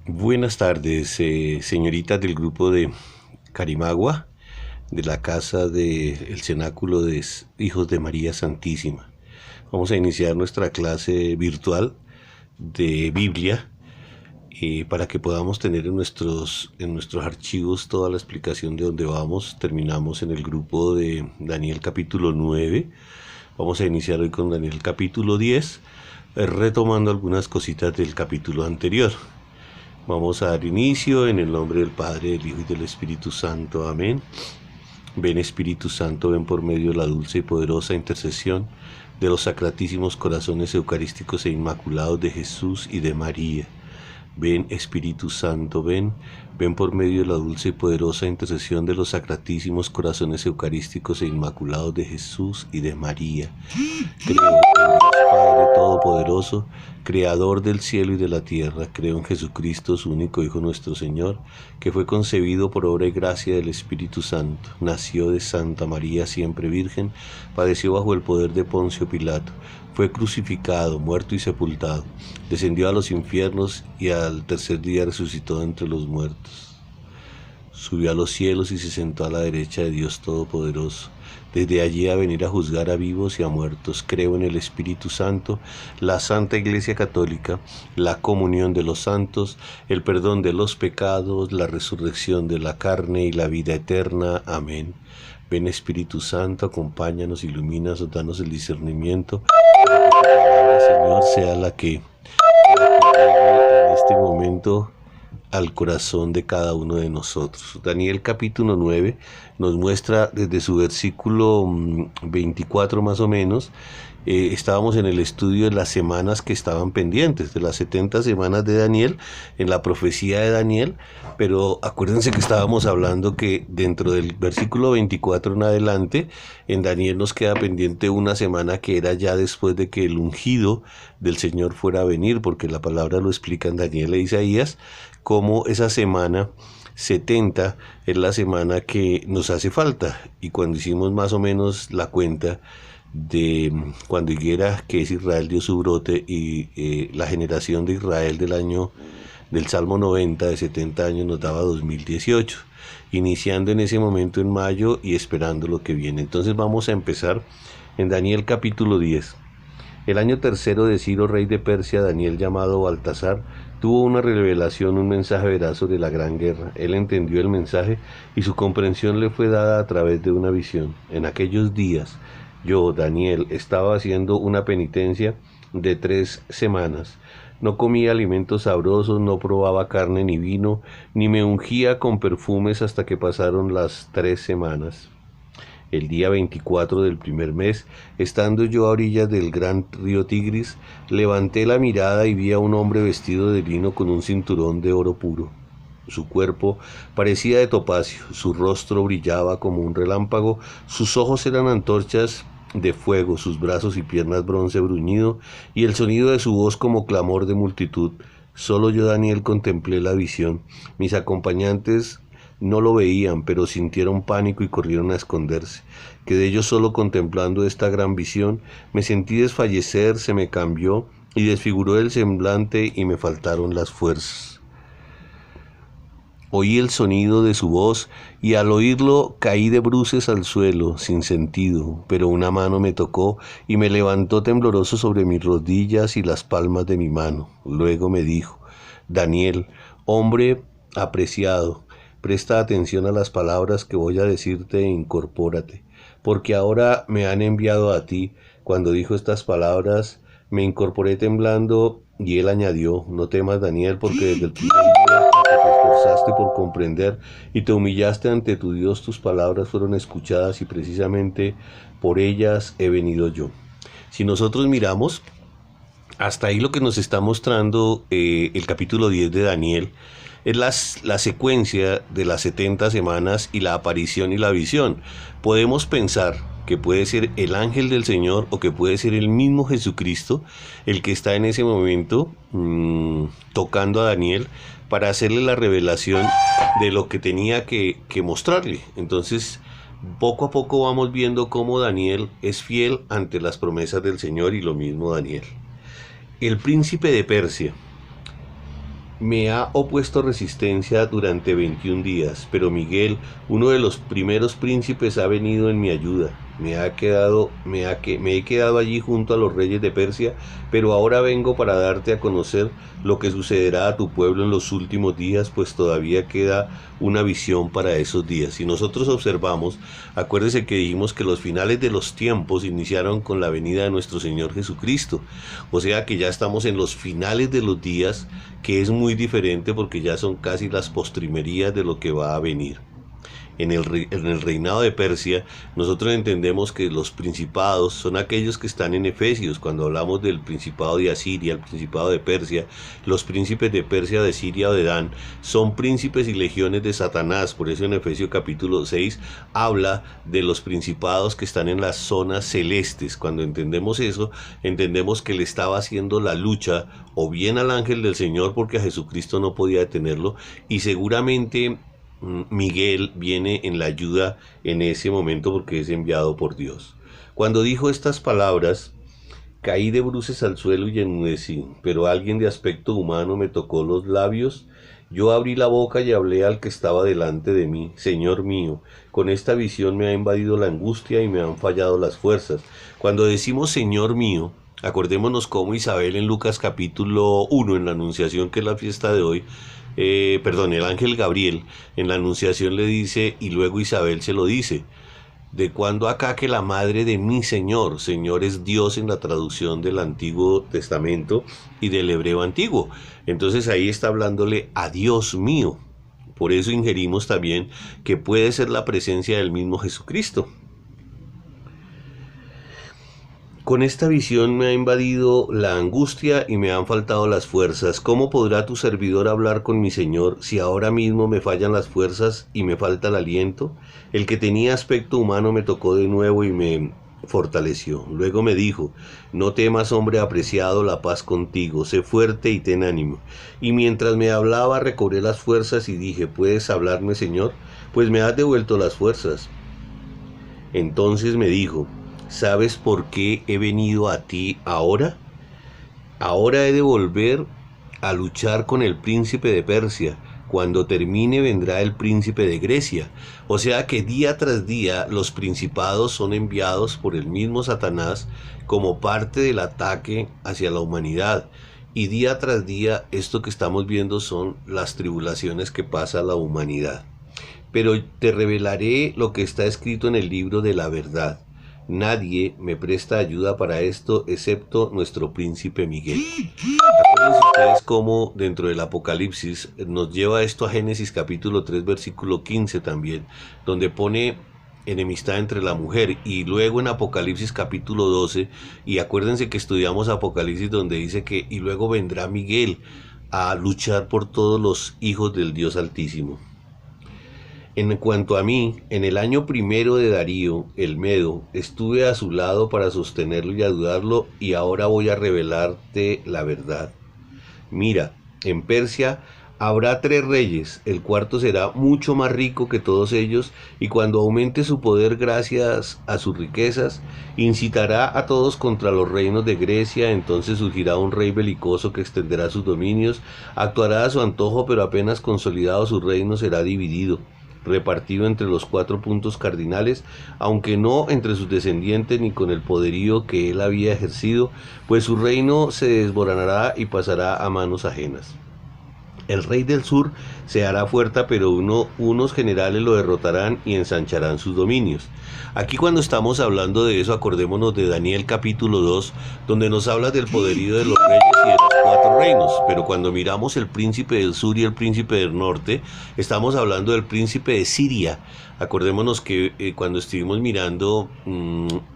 Buenas tardes, señoritas del grupo de Carimagua, de la casa del Cenáculo de Hijos de María Santísima. Vamos a iniciar nuestra clase virtual de Biblia para que podamos tener en nuestros archivos toda la explicación de dónde vamos. Terminamos en el grupo de Daniel capítulo 9. Vamos a iniciar hoy con Daniel capítulo 10, retomando algunas cositas del capítulo anterior. Vamos a dar inicio en el nombre del Padre, del Hijo y del Espíritu Santo. Amén. Ven Espíritu Santo, ven por medio de la dulce y poderosa intercesión de los sacratísimos corazones eucarísticos e inmaculados de Jesús y de María. Ven Espíritu Santo, ven por medio de la dulce y poderosa intercesión de los sacratísimos corazones eucarísticos e inmaculados de Jesús y de María. Creo en Dios Padre Todopoderoso, Creador del cielo y de la tierra. Creo en Jesucristo, su único Hijo nuestro Señor, que fue concebido por obra y gracia del Espíritu Santo. Nació de Santa María, siempre Virgen, padeció bajo el poder de Poncio Pilato. Fue crucificado, muerto y sepultado. Descendió a los infiernos y al tercer día resucitó entre los muertos. Subió a los cielos y se sentó a la derecha de Dios Todopoderoso. Desde allí a venir a juzgar a vivos y a muertos. Creo en el Espíritu Santo, la Santa Iglesia Católica, la comunión de los santos, el perdón de los pecados, la resurrección de la carne y la vida eterna. Amén. Ven Espíritu Santo, acompáñanos, ilumínanos, danos el discernimiento, para que tu palabra, Señor, sea la que llegue en este momento al corazón de cada uno de nosotros. Daniel capítulo 9 nos muestra desde su versículo 24 más o menos. Estábamos en el estudio de las semanas que estaban pendientes, de las 70 semanas de Daniel, en la profecía de Daniel, pero acuérdense que estábamos hablando que dentro del versículo 24 en adelante, en Daniel nos queda pendiente una semana que era ya después de que el ungido del Señor fuera a venir, porque la palabra lo explica en Daniel e Isaías, como esa semana 70 es la semana que nos hace falta. Y cuando hicimos más o menos la cuenta de cuando Higuera, que es Israel, dio su brote, y la generación de Israel del Salmo 90 de 70 años nos daba 2018, iniciando en ese momento en mayo y esperando lo que viene. Entonces vamos a empezar en Daniel capítulo 10. El año tercero de Ciro, rey de Persia, Daniel, llamado Baltasar, tuvo una revelación, un mensaje veraz sobre la gran guerra. Él entendió el mensaje y su comprensión le fue dada a través de una visión. En aquellos días, yo, Daniel, estaba haciendo una penitencia de 3 semanas. No comía alimentos sabrosos, no probaba carne ni vino, ni me ungía con perfumes hasta que pasaron las 3 semanas. El día 24 del primer mes, estando yo a orillas del gran río Tigris, levanté la mirada y vi a un hombre vestido de lino con un cinturón de oro puro. Su cuerpo parecía de topacio, su rostro brillaba como un relámpago, sus ojos eran antorchas de fuego, sus brazos y piernas bronce bruñido, y el sonido de su voz como clamor de multitud. Solo yo, Daniel, contemplé la visión. Mis acompañantes no lo veían, pero sintieron pánico y corrieron a esconderse. Quedé yo solo contemplando esta gran visión, me sentí desfallecer, se me cambió y desfiguró el semblante y me faltaron las fuerzas. Oí el sonido de su voz y al oírlo caí de bruces al suelo, sin sentido, pero una mano me tocó y me levantó tembloroso sobre mis rodillas y las palmas de mi mano. Luego me dijo: Daniel, hombre apreciado, presta atención a las palabras que voy a decirte e incorpórate, porque ahora me han enviado a ti. Cuando dijo estas palabras, me incorporé temblando y él añadió: no temas, Daniel, porque desde el primer día en que te esforzaste por comprender y te humillaste ante tu Dios, tus palabras fueron escuchadas y precisamente por ellas he venido yo. Si nosotros miramos, hasta ahí lo que nos está mostrando el capítulo 10 de Daniel es la secuencia de las 70 semanas y la aparición y la visión. Podemos pensar que puede ser el ángel del Señor o que puede ser el mismo Jesucristo el que está en ese momento tocando a Daniel para hacerle la revelación de lo que tenía que mostrarle. Entonces, poco a poco vamos viendo cómo Daniel es fiel ante las promesas del Señor, y lo mismo Daniel. El príncipe de Persia me ha opuesto resistencia durante 21 días, pero Miguel, uno de los primeros príncipes, ha venido en mi ayuda. Me he quedado allí junto a los reyes de Persia, pero ahora vengo para darte a conocer lo que sucederá a tu pueblo en los últimos días, pues todavía queda una visión para esos días. Si nosotros observamos, acuérdese que dijimos que los finales de los tiempos iniciaron con la venida de nuestro Señor Jesucristo. O sea que ya estamos en los finales de los días, que es muy diferente porque ya son casi las postrimerías de lo que va a venir. En el reinado de Persia, nosotros entendemos que los principados son aquellos que están en Efesios. Cuando hablamos del principado de Asiria, el principado de Persia, los príncipes de Persia, de Siria o de Dan, son príncipes y legiones de Satanás. Por eso en Efesios capítulo 6 habla de los principados que están en las zonas celestes. Cuando entendemos eso, entendemos que le estaba haciendo la lucha o bien al ángel del Señor, porque a Jesucristo no podía detenerlo, y seguramente Miguel viene en la ayuda en ese momento porque es enviado por Dios. Cuando dijo estas palabras, caí de bruces al suelo y enmudecí, pero alguien de aspecto humano me tocó los labios. Yo abrí la boca y hablé al que estaba delante de mí: Señor mío, con esta visión me ha invadido la angustia y me han fallado las fuerzas. Cuando decimos Señor mío, acordémonos cómo Isabel en Lucas capítulo 1, en la Anunciación, que es la fiesta de hoy, el ángel Gabriel en la Anunciación le dice, y luego Isabel se lo dice: ¿de cuándo acá que la madre de mi Señor? Señor es Dios en la traducción del Antiguo Testamento y del hebreo antiguo. Entonces ahí está hablándole a Dios mío. Por eso ingerimos también que puede ser la presencia del mismo Jesucristo. Con esta visión me ha invadido la angustia y me han faltado las fuerzas. ¿Cómo podrá tu servidor hablar con mi Señor si ahora mismo me fallan las fuerzas y me falta el aliento? El que tenía aspecto humano me tocó de nuevo y me fortaleció. Luego me dijo: no temas, hombre apreciado, la paz contigo, sé fuerte y ten ánimo. Y mientras me hablaba recobré las fuerzas y dije: ¿puedes hablarme, Señor? Pues me has devuelto las fuerzas. Entonces me dijo: ¿sabes por qué he venido a ti ahora? Ahora he de volver a luchar con el príncipe de Persia. Cuando termine vendrá el príncipe de Grecia. O sea que día tras día los principados son enviados por el mismo Satanás como parte del ataque hacia la humanidad. Y día tras día esto que estamos viendo son las tribulaciones que pasa la humanidad. Pero te revelaré lo que está escrito en el libro de la verdad. Nadie me presta ayuda para esto excepto nuestro príncipe Miguel. Acuérdense ustedes cómo dentro del Apocalipsis nos lleva esto a Génesis capítulo 3 versículo 15 también, donde pone enemistad entre la mujer, y luego en Apocalipsis capítulo 12, y acuérdense que estudiamos Apocalipsis donde dice que y luego vendrá Miguel a luchar por todos los hijos del Dios Altísimo. En cuanto a mí, en el año primero de Darío, el Medo, estuve a su lado para sostenerlo y ayudarlo, y ahora voy a revelarte la verdad. Mira, en Persia habrá 3 reyes, el cuarto será mucho más rico que todos ellos, y cuando aumente su poder gracias a sus riquezas, incitará a todos contra los reinos de Grecia. Entonces surgirá un rey belicoso que extenderá sus dominios, actuará a su antojo, pero apenas consolidado su reino será dividido, repartido entre los 4 puntos cardinales, aunque no entre sus descendientes ni con el poderío que él había ejercido, pues su reino se desmoronará y pasará a manos ajenas. El rey del sur se hará fuerte, pero unos generales lo derrotarán y ensancharán sus dominios. Aquí cuando estamos hablando de eso, acordémonos de Daniel capítulo 2, donde nos habla del poderío de los reyes y de los 4 reinos. Pero cuando miramos el príncipe del sur y el príncipe del norte, estamos hablando del príncipe de Siria. Acordémonos que cuando estuvimos mirando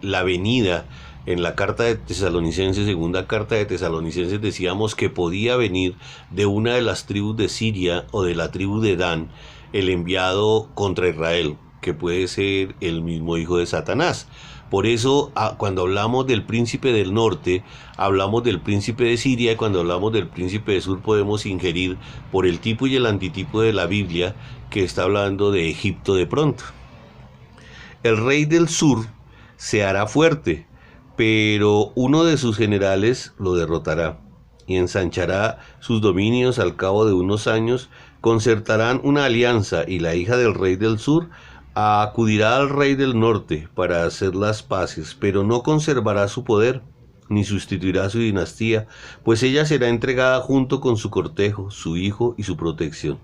la venida en la carta de Tesalonicenses, segunda carta de Tesalonicenses, decíamos que podía venir de una de las tribus de Siria o de la tribu de Dan el enviado contra Israel, que puede ser el mismo hijo de Satanás. Por eso cuando hablamos del príncipe del norte, hablamos del príncipe de Siria, y cuando hablamos del príncipe del sur podemos ingerir por el tipo y el antitipo de la Biblia que está hablando de Egipto de pronto. El rey del sur se hará fuerte, pero uno de sus generales lo derrotará, y ensanchará sus dominios. Al cabo de unos años concertarán una alianza y la hija del rey del sur acudirá al rey del norte para hacer las paces, pero no conservará su poder ni sustituirá su dinastía, pues ella será entregada junto con su cortejo, su hijo y su protección.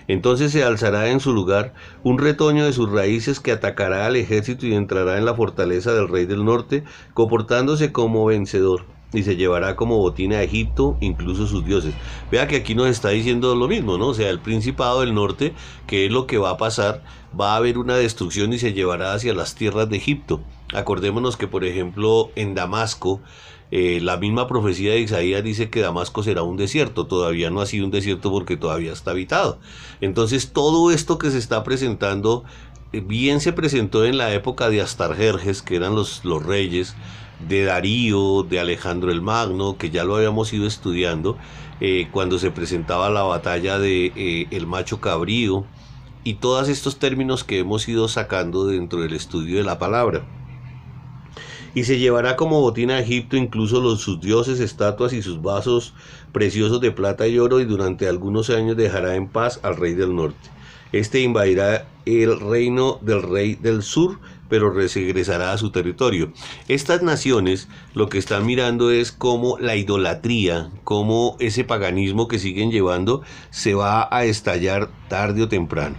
Entonces se alzará en su lugar un retoño de sus raíces que atacará al ejército y entrará en la fortaleza del rey del norte, comportándose como vencedor, y se llevará como botín a Egipto, incluso sus dioses. Vea que aquí nos está diciendo lo mismo, ¿no? O sea, el principado del norte, que es lo que va a pasar, va a haber una destrucción y se llevará hacia las tierras de Egipto. Acordémonos que, por ejemplo, en Damasco, la misma profecía de Isaías dice que Damasco será un desierto. Todavía no ha sido un desierto porque todavía está habitado. Entonces, todo esto que se está presentando, bien se presentó en la época de Astarjerjes, que eran los reyes, de Darío, de Alejandro el Magno, que ya lo habíamos ido estudiando, cuando se presentaba la batalla de el macho cabrío, y todos estos términos que hemos ido sacando dentro del estudio de la palabra. Y se llevará como botín a Egipto incluso sus dioses, estatuas y sus vasos preciosos de plata y oro, y durante algunos años dejará en paz al rey del norte. Este invadirá el reino del rey del sur, pero regresará a su territorio. Estas naciones lo que están mirando es cómo la idolatría, cómo ese paganismo que siguen llevando se va a estallar tarde o temprano.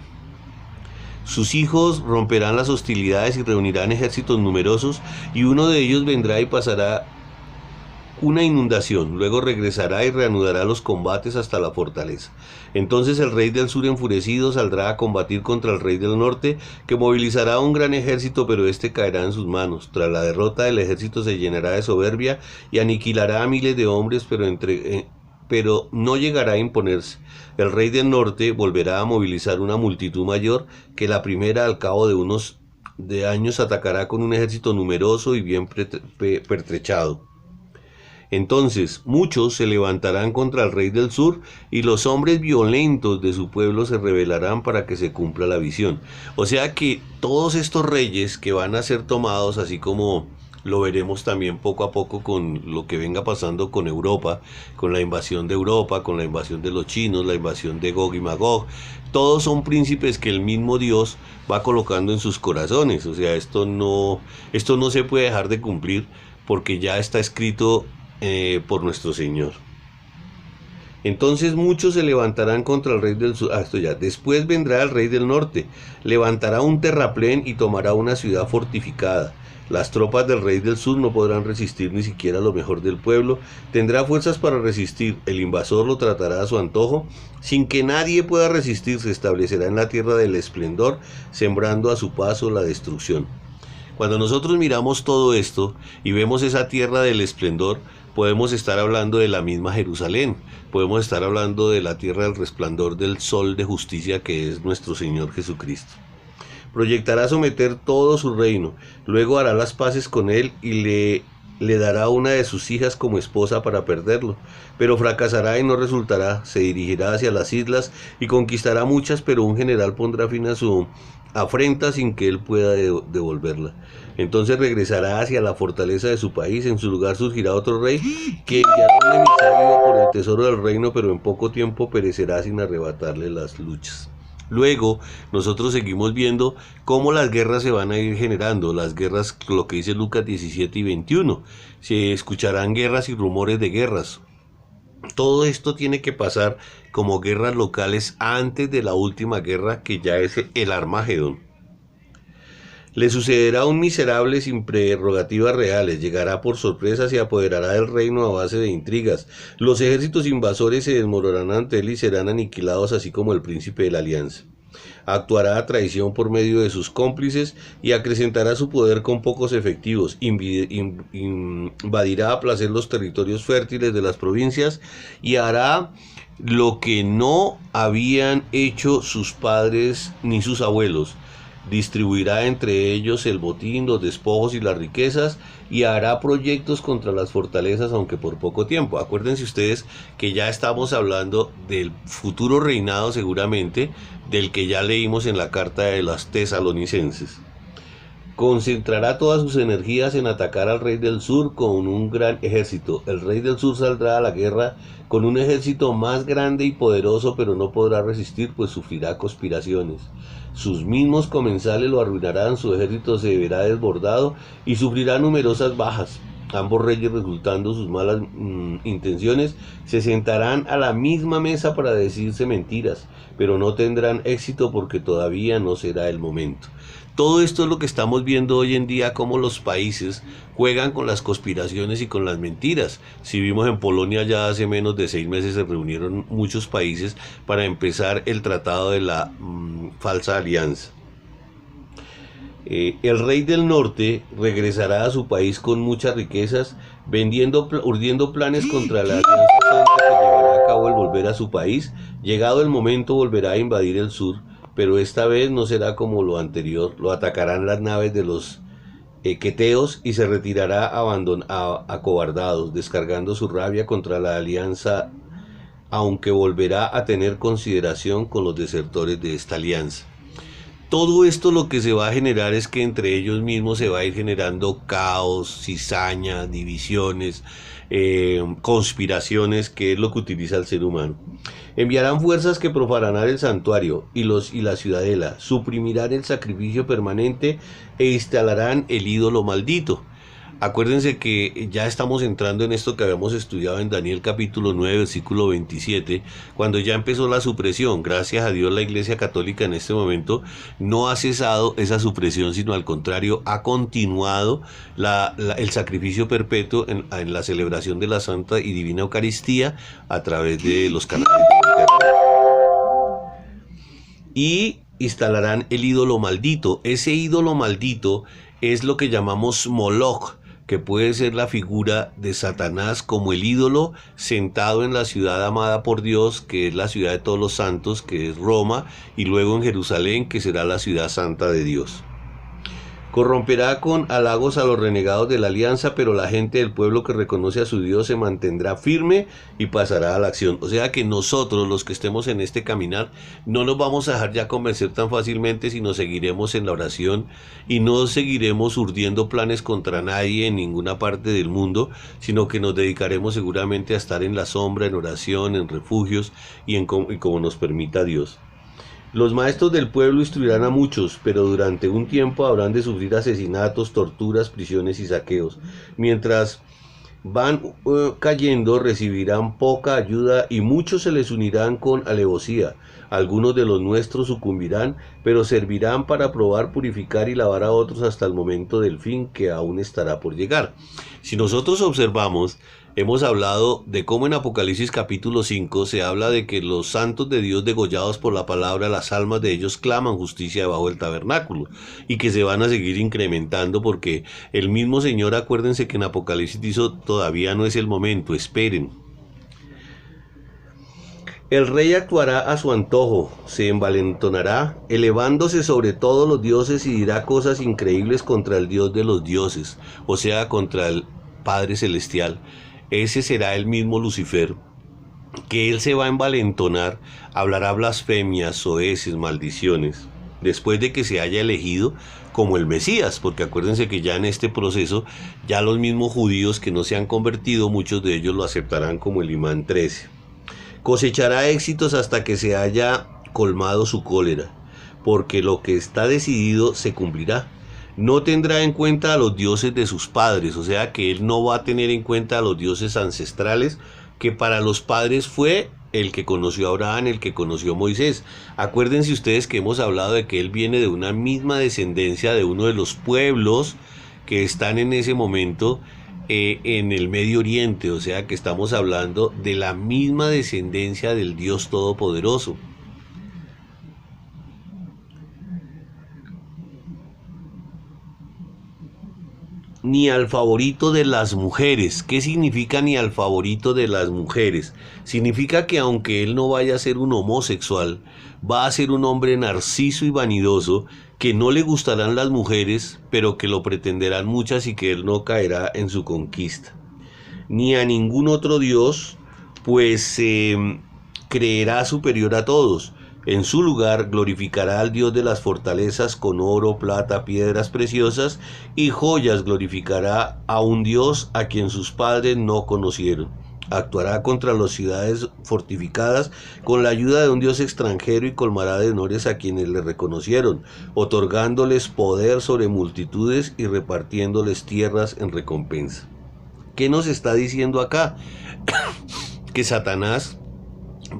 Sus hijos romperán las hostilidades y reunirán ejércitos numerosos, y uno de ellos vendrá y pasará una inundación, luego regresará y reanudará los combates hasta la fortaleza. Entonces el rey del sur, enfurecido, saldrá a combatir contra el rey del norte, que movilizará un gran ejército, pero este caerá en sus manos. Tras la derrota, el ejército se llenará de soberbia y aniquilará a miles de hombres, pero no llegará a imponerse. El rey del norte volverá a movilizar una multitud mayor que la primera. Al cabo de unos años atacará con un ejército numeroso y bien pertrechado. Entonces muchos se levantarán contra el rey del sur, y los hombres violentos de su pueblo se rebelarán para que se cumpla la visión. O sea que todos estos reyes que van a ser tomados, así como lo veremos también poco a poco con lo que venga pasando con Europa, con la invasión de Europa, con la invasión de los chinos, la invasión de Gog y Magog, todos son príncipes que el mismo Dios va colocando en sus corazones. O sea, esto no se puede dejar de cumplir, porque ya está escrito por nuestro Señor. Entonces muchos se levantarán contra el rey del sur. Después vendrá el rey del norte, levantará un terraplén y tomará una ciudad fortificada. Las tropas del rey del sur no podrán resistir ni siquiera lo mejor del pueblo. Tendrá fuerzas para resistir. El invasor lo tratará a su antojo, sin que nadie pueda resistir. Se establecerá en la tierra del esplendor, sembrando a su paso la destrucción. Cuando nosotros miramos todo esto y vemos esa tierra del esplendor, podemos estar hablando de la misma Jerusalén, podemos estar hablando de la tierra del resplandor del sol de justicia, que es nuestro Señor Jesucristo. Proyectará someter todo su reino, luego hará las paces con él y le dará una de sus hijas como esposa para perderlo, pero fracasará y no resultará. Se dirigirá hacia las islas y conquistará muchas, pero un general pondrá fin a su afrenta sin que él pueda devolverla. Entonces regresará hacia la fortaleza de su país. En su lugar surgirá otro rey que enviará un emisario por el tesoro del reino, pero en poco tiempo perecerá sin arrebatarle las luchas. Luego nosotros seguimos viendo cómo las guerras se van a ir generando, las guerras, lo que dice Lucas 17 y 21, se escucharán guerras y rumores de guerras. Todo esto tiene que pasar como guerras locales antes de la última guerra, que ya es el Armagedón. Le sucederá un miserable sin prerrogativas reales, llegará por sorpresa, se apoderará del reino a base de intrigas. Los ejércitos invasores se desmoronarán ante él y serán aniquilados, así como el príncipe de la alianza. Actuará a traición por medio de sus cómplices y acrecentará su poder con pocos efectivos. Invadirá a placer los territorios fértiles de las provincias y hará lo que no habían hecho sus padres ni sus abuelos. Distribuirá entre ellos el botín, los despojos y las riquezas, y hará proyectos contra las fortalezas, aunque por poco tiempo. Acuérdense ustedes que ya estamos hablando del futuro reinado, seguramente, del que ya leímos en la carta de las Tesalonicenses. Concentrará todas sus energías en atacar al rey del sur con un gran ejército. El rey del sur saldrá a la guerra con un ejército más grande y poderoso, pero no podrá resistir, pues sufrirá conspiraciones. Sus mismos comensales lo arruinarán, su ejército se verá desbordado y sufrirá numerosas bajas. Ambos reyes, resultando sus malas intenciones, se sentarán a la misma mesa para decirse mentiras, pero no tendrán éxito porque todavía no será el momento. Todo esto es lo que estamos viendo hoy en día, cómo los países juegan con las conspiraciones y con las mentiras. Si vimos en Polonia, ya hace menos de 6 meses se reunieron muchos países para empezar el tratado de la falsa alianza. El rey del norte regresará a su país con muchas riquezas, urdiendo planes contra la alianza santa que llevará a cabo el volver a su país. Llegado el momento, volverá a invadir el sur, pero esta vez no será como lo anterior. Lo atacarán las naves de los queteos y se retirará acobardados, descargando su rabia contra la alianza, aunque volverá a tener consideración con los desertores de esta alianza. Todo esto lo que se va a generar es que entre ellos mismos se va a ir generando caos, cizaña, divisiones, conspiraciones, que es lo que utiliza el ser humano. Enviarán fuerzas que profanarán el santuario y la ciudadela, suprimirán el sacrificio permanente e instalarán el ídolo maldito. Acuérdense que ya estamos entrando en esto que habíamos estudiado en Daniel capítulo 9, versículo 27, cuando ya empezó la supresión. Gracias a Dios la Iglesia Católica en este momento no ha cesado esa supresión, sino al contrario, ha continuado el sacrificio perpetuo en la celebración de la Santa y Divina Eucaristía a través de los canales de internet. Y instalarán el ídolo maldito. Ese ídolo maldito es lo que llamamos Moloch, que puede ser la figura de Satanás como el ídolo sentado en la ciudad amada por Dios, que es la ciudad de todos los santos, que es Roma, y luego en Jerusalén, que será la ciudad santa de Dios. Corromperá con halagos a los renegados de la alianza, pero la gente del pueblo que reconoce a su Dios se mantendrá firme y pasará a la acción. O sea que nosotros, los que estemos en este caminar, no nos vamos a dejar ya convencer tan fácilmente, sino seguiremos en la oración y no seguiremos urdiendo planes contra nadie en ninguna parte del mundo, sino que nos dedicaremos seguramente a estar en la sombra, en oración, en refugios y como nos permita Dios. Los maestros del pueblo instruirán a muchos, pero durante un tiempo habrán de sufrir asesinatos, torturas, prisiones y saqueos. Mientras van cayendo, recibirán poca ayuda y muchos se les unirán con alevosía. Algunos de los nuestros sucumbirán, pero servirán para probar, purificar y lavar a otros hasta el momento del fin, que aún estará por llegar. Si nosotros observamos, hemos hablado de cómo en Apocalipsis capítulo 5 se habla de que los santos de Dios degollados por la palabra, las almas de ellos claman justicia debajo del tabernáculo, y que se van a seguir incrementando porque el mismo Señor, acuérdense que en Apocalipsis dijo, todavía no es el momento, esperen. El rey actuará a su antojo, se envalentonará, elevándose sobre todos los dioses y dirá cosas increíbles contra el Dios de los dioses, o sea, contra el Padre Celestial. Ese será el mismo Lucifer, que él se va a envalentonar, hablará blasfemias, soeces, maldiciones, después de que se haya elegido como el Mesías, porque acuérdense que ya en este proceso, ya los mismos judíos que no se han convertido, muchos de ellos lo aceptarán como el imán 13. Cosechará éxitos hasta que se haya colmado su cólera, porque lo que está decidido se cumplirá. No tendrá en cuenta a los dioses de sus padres, o sea que él no va a tener en cuenta a los dioses ancestrales, que para los padres fue el que conoció a Abraham, el que conoció a Moisés. Acuérdense ustedes que hemos hablado de que él viene de una misma descendencia de uno de los pueblos que están en ese momento en el Medio Oriente, o sea que estamos hablando de la misma descendencia del Dios Todopoderoso. Ni al favorito de las mujeres. ¿Qué significa ni al favorito de las mujeres? Significa que aunque él no vaya a ser un homosexual, va a ser un hombre narciso y vanidoso, que no le gustarán las mujeres, pero que lo pretenderán muchas y que él no caerá en su conquista. Ni a ningún otro dios, pues creerá superior a todos. En su lugar glorificará al Dios de las fortalezas con oro, plata, piedras preciosas y joyas. Glorificará a un Dios a quien sus padres no conocieron. Actuará contra las ciudades fortificadas con la ayuda de un Dios extranjero y colmará de honores a quienes le reconocieron, otorgándoles poder sobre multitudes y repartiéndoles tierras en recompensa. ¿Qué nos está diciendo acá? Que Satanás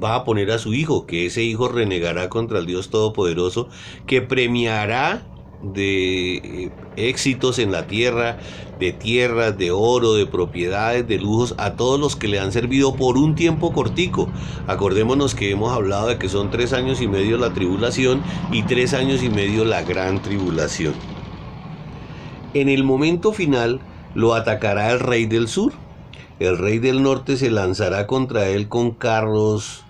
va a poner a su hijo, que ese hijo renegará contra el Dios Todopoderoso, que premiará de éxitos en la tierra, de tierras, de oro, de propiedades, de lujos, a todos los que le han servido por un tiempo cortico. Acordémonos que hemos hablado de que son 3 años y medio la tribulación y 3 años y medio la gran tribulación. En el momento final lo atacará el rey del sur. El rey del norte se lanzará contra él con carros,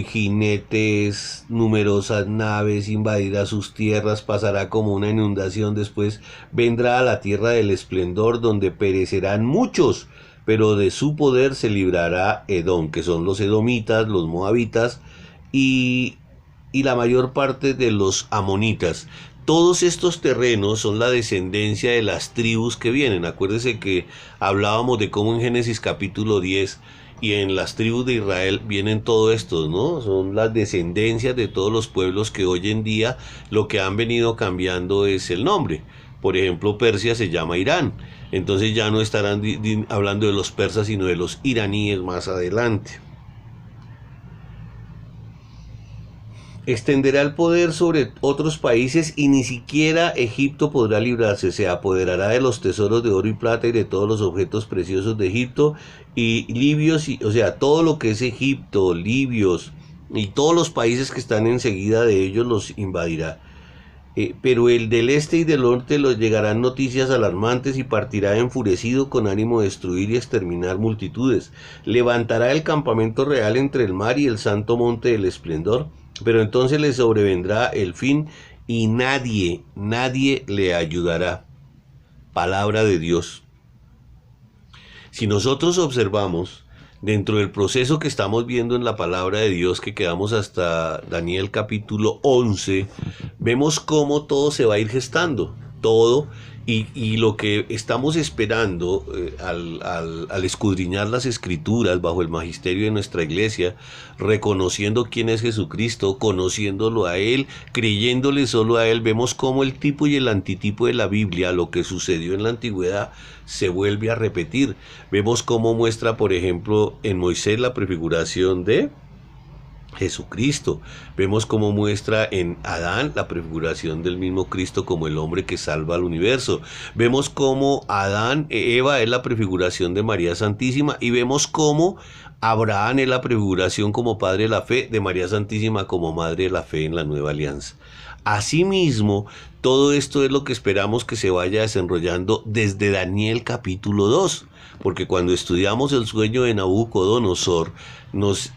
jinetes, numerosas naves, invadirá sus tierras, pasará como una inundación, después vendrá a la tierra del esplendor donde perecerán muchos, pero de su poder se librará Edom, que son los edomitas, los moabitas y la mayor parte de los amonitas. Todos estos terrenos son la descendencia de las tribus que vienen. Acuérdense que hablábamos de cómo en Génesis capítulo 10 y en las tribus de Israel vienen todo esto, ¿no? Son las descendencias de todos los pueblos que hoy en día lo que han venido cambiando es el nombre. Por ejemplo, Persia se llama Irán. Entonces ya no estarán hablando de los persas, sino de los iraníes más adelante. Extenderá el poder sobre otros países y ni siquiera Egipto podrá librarse. Se apoderará de los tesoros de oro y plata y de todos los objetos preciosos de Egipto y libios, o sea, todo lo que es Egipto, libios y todos los países que están enseguida de ellos los invadirá. Pero el del este y del norte los llegarán noticias alarmantes y partirá enfurecido con ánimo de destruir y exterminar multitudes. Levantará el campamento real entre el mar y el santo monte del esplendor. Pero entonces le sobrevendrá el fin y nadie le ayudará. Palabra de Dios. Si nosotros observamos dentro del proceso que estamos viendo en la palabra de Dios, que quedamos hasta Daniel capítulo 11, vemos cómo todo se va a ir gestando, todo. Y lo que estamos esperando al escudriñar las escrituras bajo el magisterio de nuestra iglesia, reconociendo quién es Jesucristo, conociéndolo a Él, creyéndole solo a Él, vemos cómo el tipo y el antitipo de la Biblia, lo que sucedió en la antigüedad, se vuelve a repetir. Vemos cómo muestra, por ejemplo, en Moisés la prefiguración de Jesucristo. Vemos cómo muestra en Adán la prefiguración del mismo Cristo como el hombre que salva al universo. Vemos cómo Eva es la prefiguración de María Santísima y vemos cómo Abraham es la prefiguración como padre de la fe de María Santísima como madre de la fe en la nueva alianza. Asimismo, todo esto es lo que esperamos que se vaya desenrollando desde Daniel capítulo 2, porque cuando estudiamos el sueño de Nabucodonosor, nos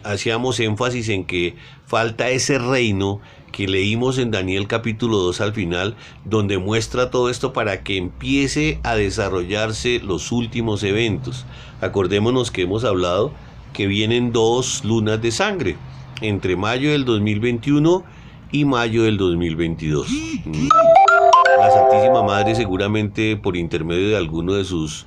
hacíamos énfasis en que falta ese reino que leímos en Daniel capítulo 2 al final, donde muestra todo esto para que empiece a desarrollarse los últimos eventos. Acordémonos que hemos hablado que vienen 2 lunas de sangre, entre mayo del 2021 y mayo del 2022. La Santísima Madre seguramente por intermedio de alguno de sus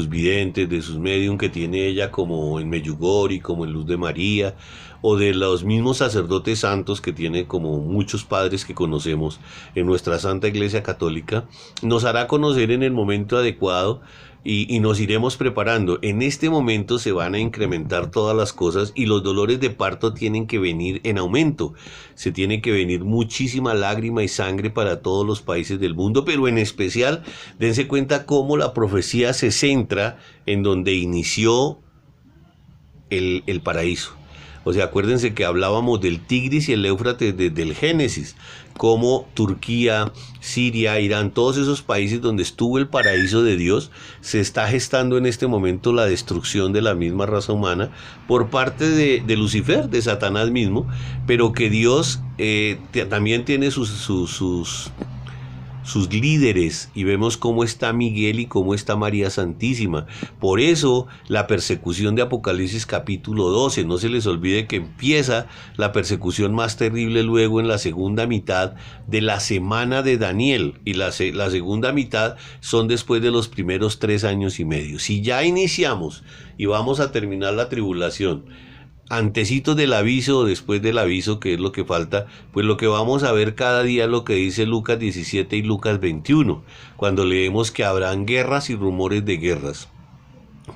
videntes, de sus medium que tiene ella como en Meyugori, como en Luz de María, o de los mismos sacerdotes santos que tiene como muchos padres que conocemos en nuestra Santa Iglesia Católica, nos hará conocer en el momento adecuado y nos iremos preparando. En este momento se van a incrementar todas las cosas y los dolores de parto tienen que venir en aumento. Se tiene que venir muchísima lágrima y sangre para todos los países del mundo, pero en especial dense cuenta cómo la profecía se centra en donde inició el paraíso. O sea, acuérdense que hablábamos del Tigris y el Éufrates desde el Génesis, como Turquía, Siria, Irán, todos esos países donde estuvo el paraíso de Dios, se está gestando en este momento la destrucción de la misma raza humana por parte de Lucifer, de Satanás mismo, pero que Dios también tiene sus sus líderes, y vemos cómo está Miguel y cómo está María Santísima. Por eso la persecución de Apocalipsis capítulo 12, no se les olvide que empieza la persecución más terrible luego en la segunda mitad de la semana de Daniel, y la segunda mitad son después de los primeros 3 años y medio. Si ya iniciamos y vamos a terminar la tribulación antecitos del aviso o después del aviso, que es lo que falta, pues lo que vamos a ver cada día es lo que dice Lucas 17 y Lucas 21, cuando leemos que habrán guerras y rumores de guerras.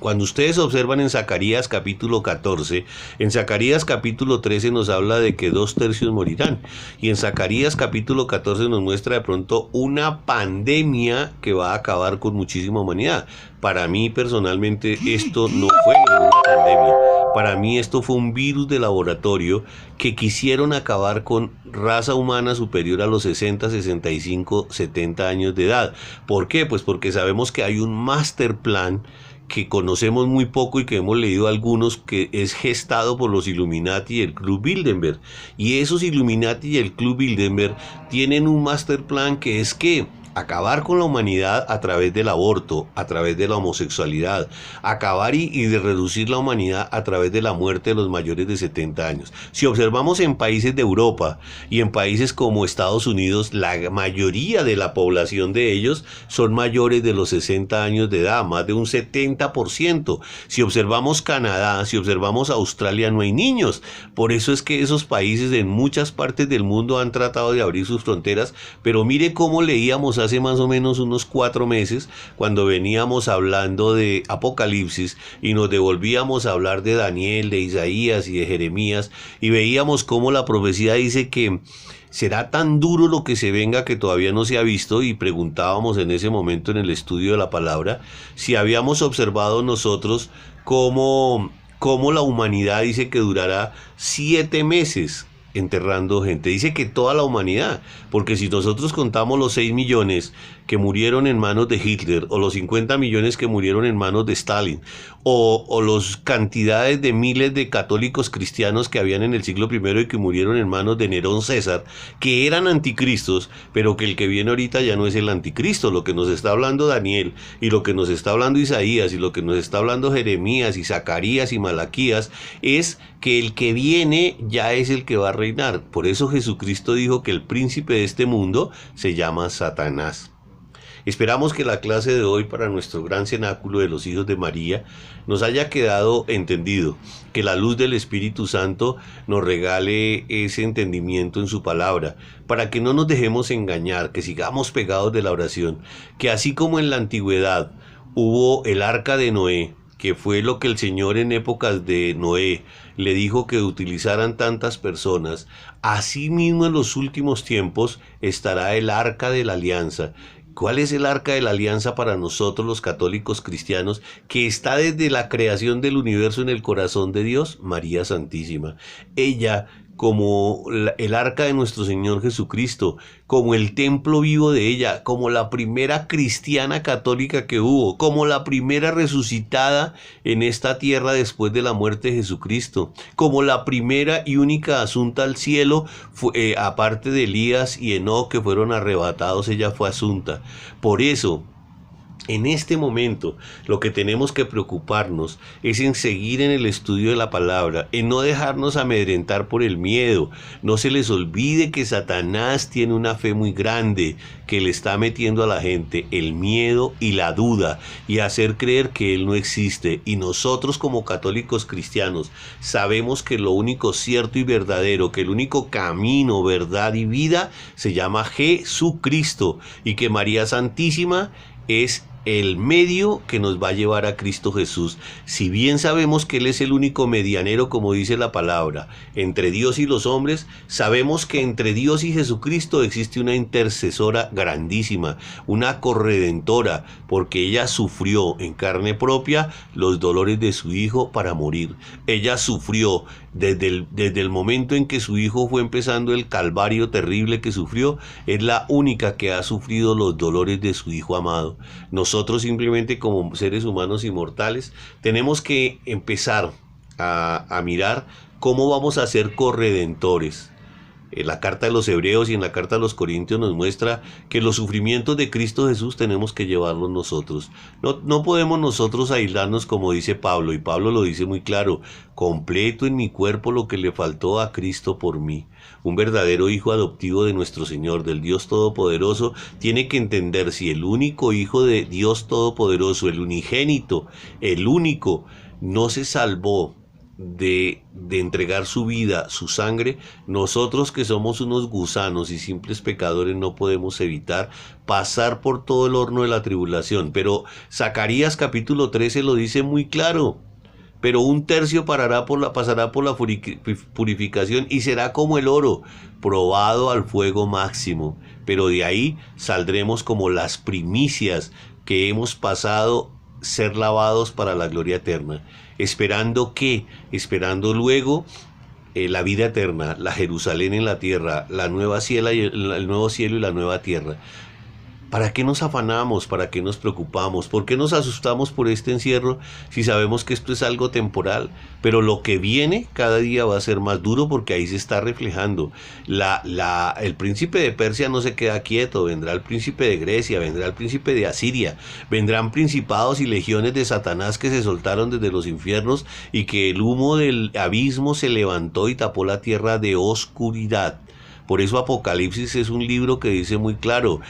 Cuando ustedes observan en Zacarías capítulo 14, en Zacarías capítulo 13 nos habla de que 2/3 morirán, y en Zacarías capítulo 14 nos muestra de pronto una pandemia que va a acabar con muchísima humanidad. Para mí personalmente esto no fue ninguna pandemia. Para mí esto fue un virus de laboratorio que quisieron acabar con raza humana superior a los 60, 65, 70 años de edad. ¿Por qué? Pues porque sabemos que hay un master plan que conocemos muy poco y que hemos leído algunos, que es gestado por los Illuminati y el Club Bilderberg. Y esos Illuminati y el Club Bilderberg tienen un master plan que es que acabar con la humanidad a través del aborto, a través de la homosexualidad, acabar y de reducir la humanidad a través de la muerte de los mayores de 70 años. Si observamos en países de Europa y en países como Estados Unidos, la mayoría de la población de ellos son mayores de los 60 años de edad, más de un 70%. Si observamos Canadá, si observamos Australia, no hay niños. Por eso es que esos países en muchas partes del mundo han tratado de abrir sus fronteras, pero mire cómo leíamos hace más o menos unos 4 meses, cuando veníamos hablando de Apocalipsis y nos devolvíamos a hablar de Daniel, de Isaías y de Jeremías, y veíamos cómo la profecía dice que será tan duro lo que se venga que todavía no se ha visto, y preguntábamos en ese momento en el estudio de la palabra si habíamos observado nosotros cómo la humanidad dice que durará 7 meses enterrando gente. Dice que toda la humanidad, porque si nosotros contamos los 6 millones que murieron en manos de Hitler, o los 50 millones que murieron en manos de Stalin, o las cantidades de miles de católicos cristianos que habían en el siglo I y que murieron en manos de Nerón César, que eran anticristos, pero que el que viene ahorita ya no es el anticristo. Lo que nos está hablando Daniel, y lo que nos está hablando Isaías, y lo que nos está hablando Jeremías y Zacarías y Malaquías, es que el que viene ya es el que va a reinar. Por eso Jesucristo dijo que el príncipe de este mundo se llama Satanás. Esperamos que la clase de hoy para nuestro gran cenáculo de los hijos de María nos haya quedado entendido, que la luz del Espíritu Santo nos regale ese entendimiento en su palabra, para que no nos dejemos engañar, que sigamos pegados de la oración, que así como en la antigüedad hubo el arca de Noé, que fue lo que el Señor en épocas de Noé le dijo que utilizaran tantas personas, así mismo en los últimos tiempos estará el arca de la alianza. ¿Cuál es el arca de la alianza para nosotros los católicos cristianos? Que está desde la creación del universo en el corazón de Dios, María Santísima. Ella, como el arca de nuestro Señor Jesucristo, como el templo vivo de ella, como la primera cristiana católica que hubo, como la primera resucitada en esta tierra después de la muerte de Jesucristo, como la primera y única asunta al cielo, aparte de Elías y Enoc que fueron arrebatados, ella fue asunta. Por eso, en este momento, lo que tenemos que preocuparnos es en seguir en el estudio de la palabra, en no dejarnos amedrentar por el miedo. No se les olvide que Satanás tiene una fe muy grande que le está metiendo a la gente el miedo y la duda, y hacer creer que él no existe. Y nosotros como católicos cristianos sabemos que lo único cierto y verdadero, que el único camino, verdad y vida se llama Jesucristo, y que María Santísima es el medio que nos va a llevar a Cristo Jesús. Si bien sabemos que Él es el único medianero, como dice la palabra, entre Dios y los hombres, sabemos que entre Dios y Jesucristo existe una intercesora grandísima, una corredentora, porque ella sufrió en carne propia los dolores de su Hijo para morir. Ella sufrió desde el momento en que su Hijo fue empezando el calvario terrible que sufrió. Es la única que ha sufrido los dolores de su Hijo amado. Nosotros simplemente como seres humanos inmortales tenemos que empezar a mirar cómo vamos a ser corredentores. la carta de los Hebreos y en la carta de los Corintios nos muestra que los sufrimientos de Cristo Jesús tenemos que llevarlos nosotros. No podemos nosotros aislarnos como dice Pablo, y Pablo lo dice muy claro: completo en mi cuerpo lo que le faltó a Cristo por mí. Un verdadero hijo adoptivo de nuestro Señor, del Dios Todopoderoso, tiene que entender: si el único hijo de Dios Todopoderoso, el unigénito, el único, no se salvó de entregar su vida, su sangre, nosotros que somos unos gusanos y simples pecadores no podemos evitar pasar por todo el horno de la tribulación. Pero Zacarías capítulo 13 lo dice muy claro: pero un tercio pasará por la purificación y será como el oro, probado al fuego máximo. Pero de ahí saldremos como las primicias que hemos pasado ser lavados para la gloria eterna. ¿Esperando qué? Esperando luego la vida eterna, la Jerusalén en la tierra, el nuevo cielo y la nueva tierra. ¿Para qué nos afanamos? ¿Para qué nos preocupamos? ¿Por qué nos asustamos por este encierro si sabemos que esto es algo temporal? Pero lo que viene cada día va a ser más duro, porque ahí se está reflejando. El príncipe de Persia no se queda quieto. Vendrá el príncipe de Grecia, vendrá el príncipe de Asiria, vendrán principados y legiones de Satanás que se soltaron desde los infiernos, y que el humo del abismo se levantó y tapó la tierra de oscuridad. Por eso Apocalipsis es un libro que dice muy claro: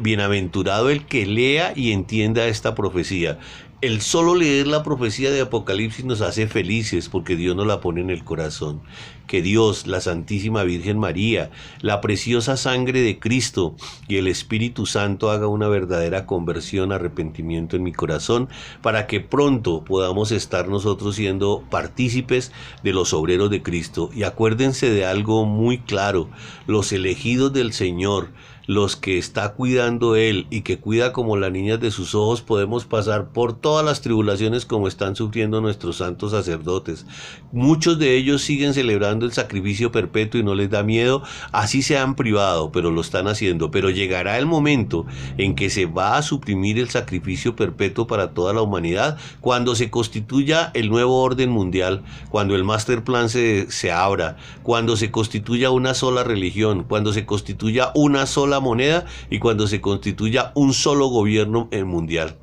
bienaventurado el que lea y entienda esta profecía. El solo leer la profecía de Apocalipsis nos hace felices, porque Dios nos la pone en el corazón. Que Dios, la Santísima Virgen María, la preciosa sangre de Cristo y el Espíritu Santo haga una verdadera conversión, arrepentimiento en mi corazón, para que pronto podamos estar nosotros siendo partícipes de los obreros de Cristo. Y acuérdense de algo muy claro: los elegidos del Señor, los que está cuidando Él y que cuida como las niñas de sus ojos, podemos pasar por todas las tribulaciones como están sufriendo nuestros santos sacerdotes. Muchos de ellos siguen celebrando el sacrificio perpetuo y no les da miedo, así se han privado, pero lo están haciendo. Pero llegará el momento en que se va a suprimir el sacrificio perpetuo para toda la humanidad, cuando se constituya el nuevo orden mundial, cuando el master plan se abra, cuando se constituya una sola religión, cuando se constituya una sola moneda y cuando se constituya un solo gobierno mundial.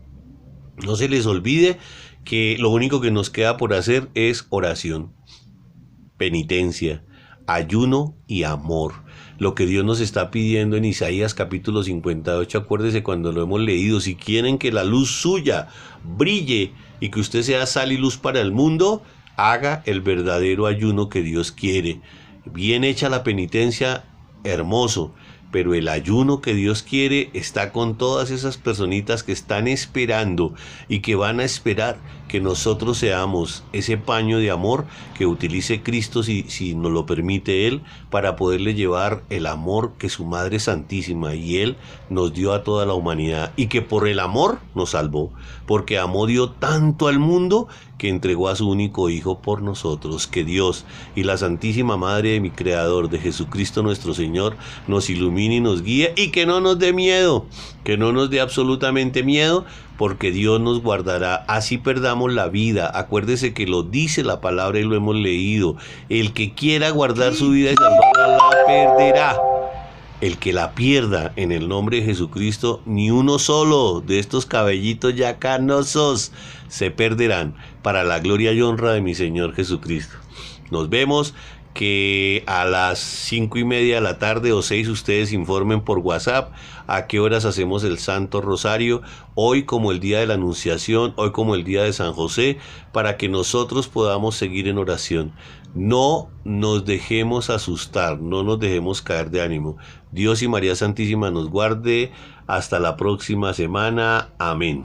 No se les olvide que lo único que nos queda por hacer es oración, penitencia, ayuno y amor. Lo que Dios nos está pidiendo en Isaías capítulo 58, acuérdese cuando lo hemos leído: si quieren que la luz suya brille y que usted sea sal y luz para el mundo, haga el verdadero ayuno que Dios quiere. Bien hecha la penitencia, hermoso, pero el ayuno que Dios quiere está con todas esas personitas que están esperando y que van a esperar que nosotros seamos ese paño de amor que utilice Cristo, si nos lo permite Él, para poderle llevar el amor que su Madre Santísima y Él nos dio a toda la humanidad, y que por el amor nos salvó, porque amó Dios tanto al mundo que entregó a su único Hijo por nosotros. Que Dios y la Santísima Madre de mi Creador, de Jesucristo nuestro Señor, nos ilumine y nos guíe, y que no nos dé miedo, que no nos dé absolutamente miedo, porque Dios nos guardará, así perdamos la vida. Acuérdese que lo dice la palabra y lo hemos leído: el que quiera guardar su vida y salvarla, la perderá. El que la pierda, en el nombre de Jesucristo, ni uno solo de estos cabellitos ya canosos se perderán, para la gloria y honra de mi Señor Jesucristo. Nos vemos. Que a las 5:30 de la tarde o 6 ustedes informen por WhatsApp a qué horas hacemos el Santo Rosario, hoy como el día de la Anunciación, hoy como el día de San José, para que nosotros podamos seguir en oración. No nos dejemos asustar, no nos dejemos caer de ánimo. Dios y María Santísima nos guarde. Hasta la próxima semana. Amén.